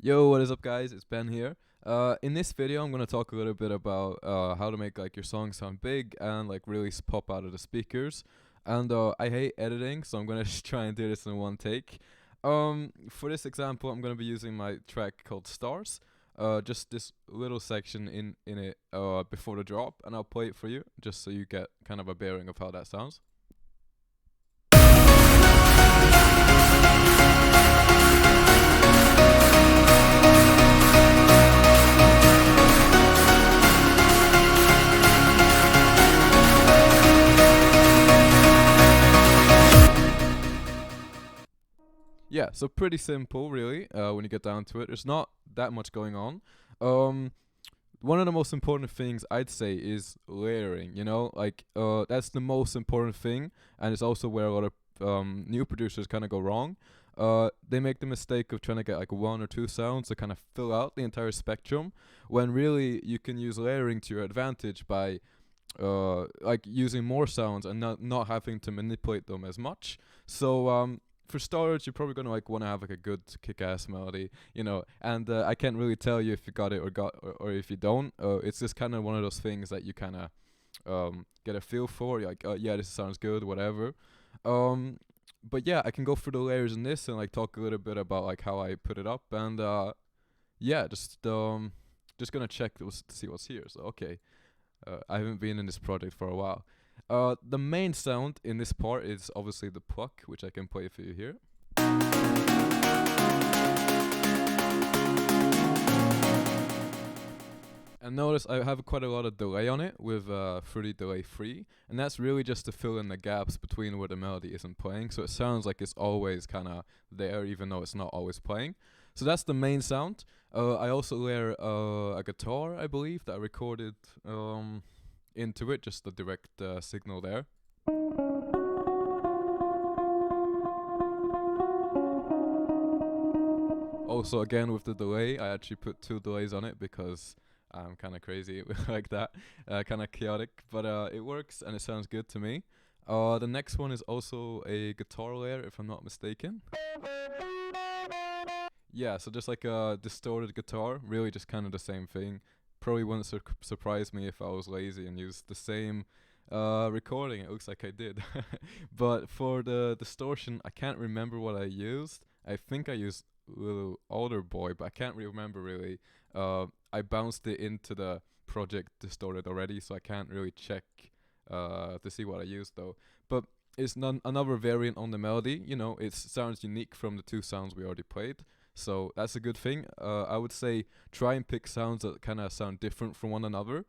Yo, what is up, guys? It's Ben here. In this video, I'm gonna talk a little bit about how to make like your song sound big and like really pop out of the speakers. And I hate editing, so I'm gonna just try and do this in one take. For this example, I'm gonna be using my track called Stars. Just this little section in it before the drop, and I'll play it for you just so you get kind of a bearing of how that sounds. Yeah, so pretty simple, really. When you get down to it, there's not that much going on. Um, One of the most important things I'd say is layering. That's the most important thing, and it's also where a lot of new producers kind of go wrong. They make the mistake of trying to get like one or two sounds to kind of fill out the entire spectrum, when really you can use layering to your advantage by like using more sounds and not having to manipulate them as much. So for starters, you're probably gonna like want to have like a good kick-ass melody, and I can't really tell you if you got it or if you don't. It's just kind of one of those things that you kind of get a feel for. You're like, yeah, this sounds good, whatever. Um, but yeah, I can go through the layers in this and like talk a little bit about like how I put it up, and yeah, just gonna check to see what's here. So okay, I haven't been in this project for a while. The main sound in this part is obviously the pluck, which I can play for you here. And notice I have quite a lot of delay on it with 30 delay free, and that's really just to fill in the gaps between where the melody isn't playing, so it sounds like it's always kind of there even though it's not always playing. So that's the main sound. I also layer a guitar, I believe, that I recorded into it, just the direct signal there. Also, again with the delay, I actually put two delays on it because I'm kind of crazy like that, kind of chaotic, but it works and it sounds good to me. The next one is also a guitar layer, if I'm not mistaken. Yeah, so just like a distorted guitar, really just kind of the same thing. Probably wouldn't surprise me if I was lazy and used the same recording. It looks like I did. But for the distortion, I can't remember what I used. I think I used Little Older Boy, but I can't remember really. I bounced it into the project distorted already, so I can't really check to see what I used though. But it's another variant on the melody. It sounds unique from the two sounds we already played. So that's a good thing. I would say try and pick sounds that kind of sound different from one another.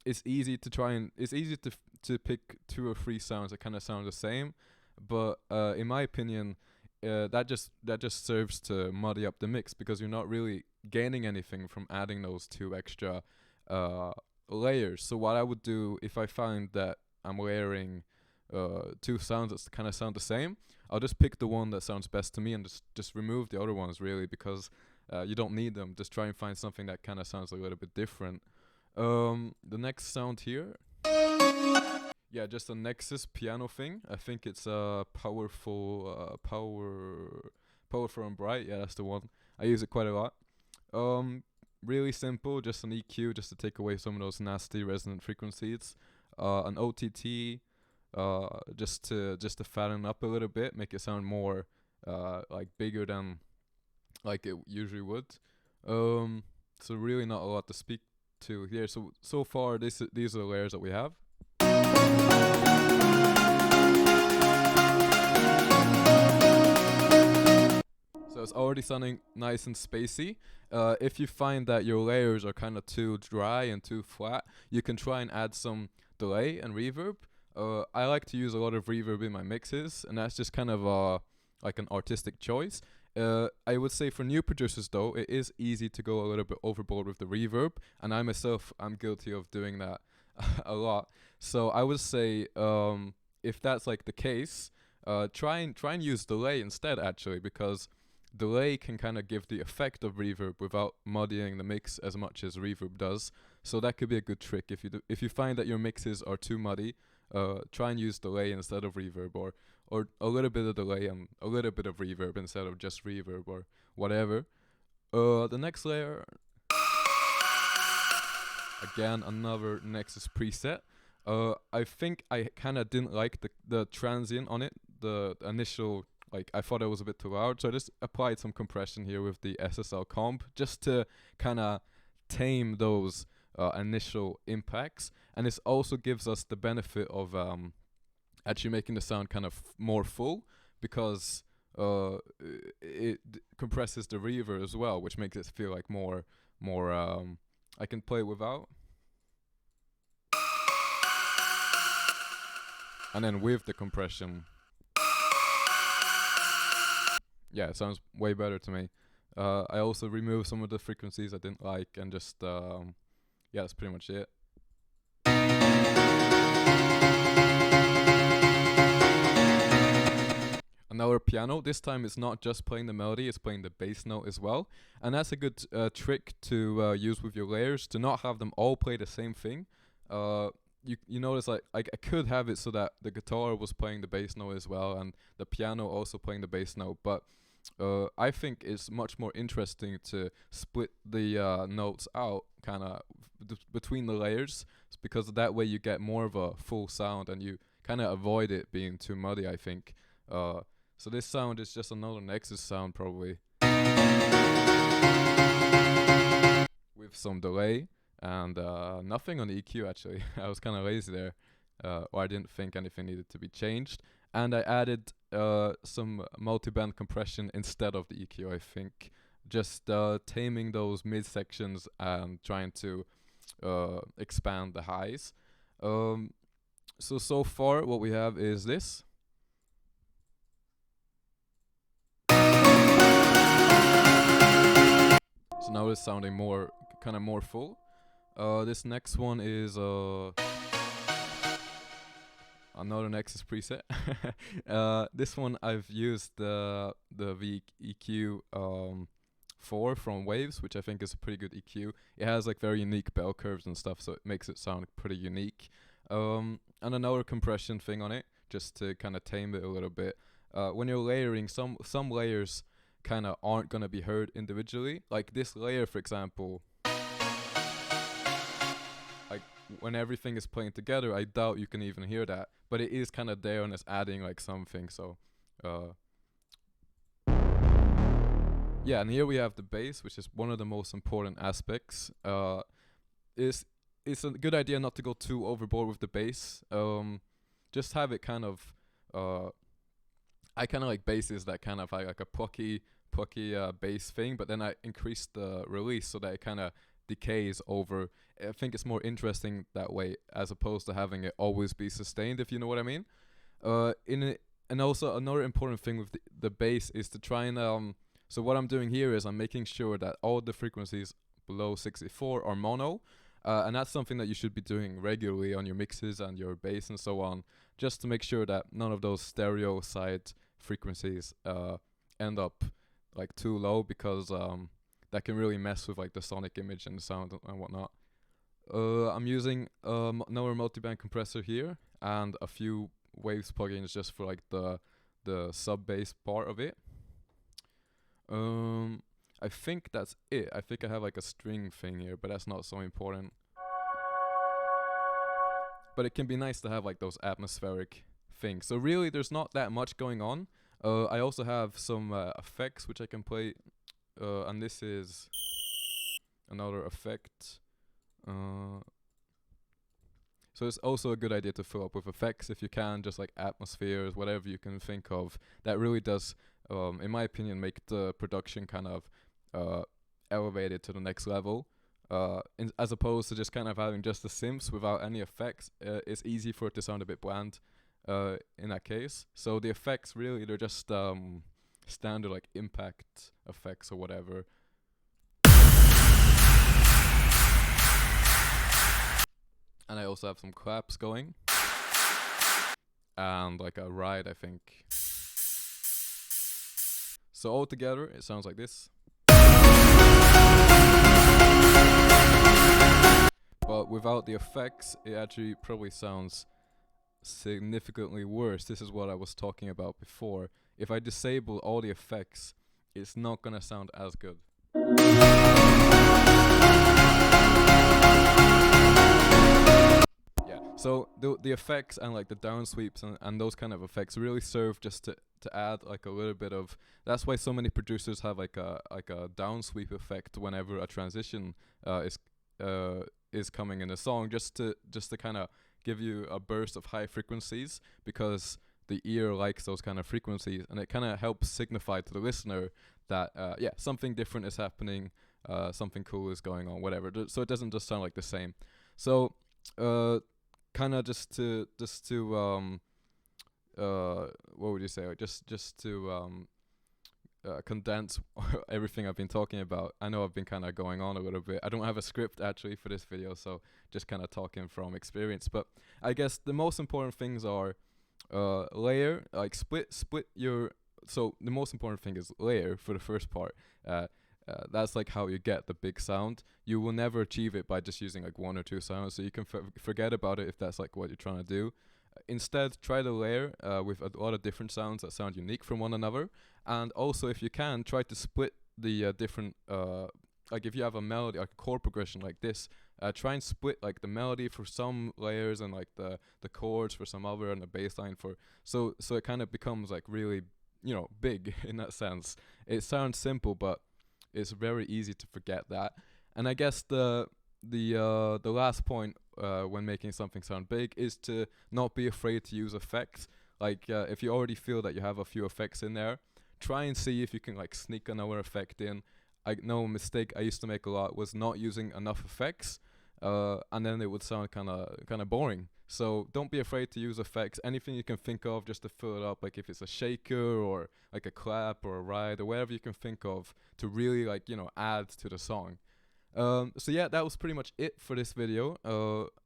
It's easy to to pick two or three sounds that kind of sound the same, but in my opinion, that just serves to muddy up the mix because you're not really gaining anything from adding those two extra layers. So what I would do if I find that I'm layering two sounds that kind of sound the same, I'll just pick the one that sounds best to me and just remove the other ones really because you don't need them. Just try and find something that kind of sounds a little bit different. The next sound here, yeah, just a Nexus piano thing. I think it's powerful and bright. Yeah, that's the one. I use it quite a lot. Really simple, just an EQ, just to take away some of those nasty resonant frequencies. An OTT, just to fatten up a little bit, make it sound more like bigger than like it usually would. So really not a lot to speak to here. So far, these are the layers that we have. So it's already sounding nice and spacey. If you find that your layers are kind of too dry and too flat, you can try and add some delay and reverb. I like to use a lot of reverb in my mixes, and that's just kind of like an artistic choice. I would say for new producers though, it is easy to go a little bit overboard with the reverb, and I'm guilty of doing that a lot. So I would say if that's like the case, try and use delay instead actually, because delay can kind of give the effect of reverb without muddying the mix as much as reverb does. So that could be a good trick if you find that your mixes are too muddy. Try and use delay instead of reverb, or a little bit of delay and a little bit of reverb instead of just reverb or whatever. The next layer, again, another Nexus preset. I think I kind of didn't like the transient on it, the initial, like, I thought it was a bit too loud, so I just applied some compression here with the SSL comp, just to kind of tame those initial impacts. And this also gives us the benefit of actually making the sound kind of more full, because it compresses the reverb as well, which makes it feel like more I can play it without. And then with the compression, yeah, it sounds way better to me. I also removed some of the frequencies I didn't like, and just yeah, that's pretty much it. Another piano. This time it's not just playing the melody, it's playing the bass note as well. And that's a good trick to use with your layers, to not have them all play the same thing. You notice, like, I could have it so that the guitar was playing the bass note as well, and the piano also playing the bass note, but I think it's much more interesting to split the notes out kind of between the layers, because that way you get more of a full sound, and you kind of avoid it being too muddy, I think. So this sound is just another Nexus sound, probably, with some delay, and nothing on the EQ actually. I was kind of lazy there, or I didn't think anything needed to be changed. And I added some multi-band compression instead of the EQ, I think. Just taming those mid-sections and trying to expand the highs. So far what we have is this. So now it's sounding more, kind of more full. This next one is another Nexus preset. This one I've used the VEQ 4 from Waves, which I think is a pretty good EQ. It has like very unique bell curves and stuff, so it makes it sound pretty unique. And another compression thing on it, just to kind of tame it a little bit. When you're layering, some layers kind of aren't gonna be heard individually. Like this layer, for example, like when everything is playing together, I doubt you can even hear that, but it is kind of there and it's adding like something. So yeah, and here we have the bass, which is one of the most important aspects. It's a good idea not to go too overboard with the bass. Just have it kind of I kind of like basses that kind of like a plucky bass thing, but then I increase the release so that it kind of decays over. I think it's more interesting that way, as opposed to having it always be sustained, if you know what I mean. And also another important thing with the bass is to try and so what I'm doing here is I'm making sure that all the frequencies below 64 are mono, and that's something that you should be doing regularly on your mixes and your bass and so on, just to make sure that none of those stereo side frequencies end up like too low, because that can really mess with like the sonic image and the sound and whatnot. I'm using another multi-band compressor here and a few Waves plugins just for like the sub bass part of it. I think that's it. I think I have like a string thing here, but that's not so important. But it can be nice to have like those atmospheric things. So really there's not that much going on. I also have some effects which I can play, and this is another effect. So it's also a good idea to fill up with effects if you can, just like atmospheres, whatever you can think of. That really does, in my opinion, make the production kind of elevated to the next level. As opposed to just kind of having just the synths without any effects. It's easy for it to sound a bit bland in that case. So the effects, really, they're just standard like impact effects or whatever. And I also have some claps going. And like a ride, I think. So all together, it sounds like this. But without the effects, it actually probably sounds significantly worse. This is what I was talking about before. If I disable all the effects, it's not gonna sound as good. Yeah, so the effects and like the down sweeps and those kind of effects really serve just to add like a little bit of. That's why so many producers have like a down sweep effect whenever a transition uh, is is coming in a song, just to kind of give you a burst of high frequencies, because the ear likes those kind of frequencies, and it kind of helps signify to the listener that yeah, something different is happening, something cool is going on, whatever. So it doesn't just sound like the same. So uh kind of just to what would you say, like just to condense everything I've been talking about. I know I've been kind of going on a little bit. I don't have a script actually for this video, so just kind of talking from experience. But I guess the most important things are layer, like split your. So the most important thing is layer for the first part. That's like how you get the big sound. You will never achieve it by just using like one or two sounds, so you can forget about it if that's like what you're trying to do. Instead, try to layer with a lot of different sounds that sound unique from one another, and also if you can, try to split the different. Like if you have a melody, like a chord progression like this, try and split like the melody for some layers and like the chords for some other, and the bass line for so it kind of becomes like really, you know, big in that sense. It sounds simple, but it's very easy to forget that. And I guess the last point when making something sound big is to not be afraid to use effects. Like if you already feel that you have a few effects in there, try and see if you can like sneak another effect in. I know a mistake I used to make a lot was not using enough effects, and then it would sound kind of boring. So don't be afraid to use effects. Anything you can think of just to fill it up, like if it's a shaker or like a clap or a ride or whatever you can think of to really like, you know, add to the song. So yeah, that was pretty much it for this video.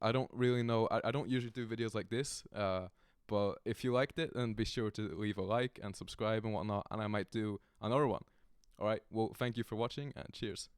I don't really know. I don't usually do videos like this. But if you liked it, then be sure to leave a like and subscribe and whatnot, and I might do another one. Alright, well, thank you for watching, and cheers.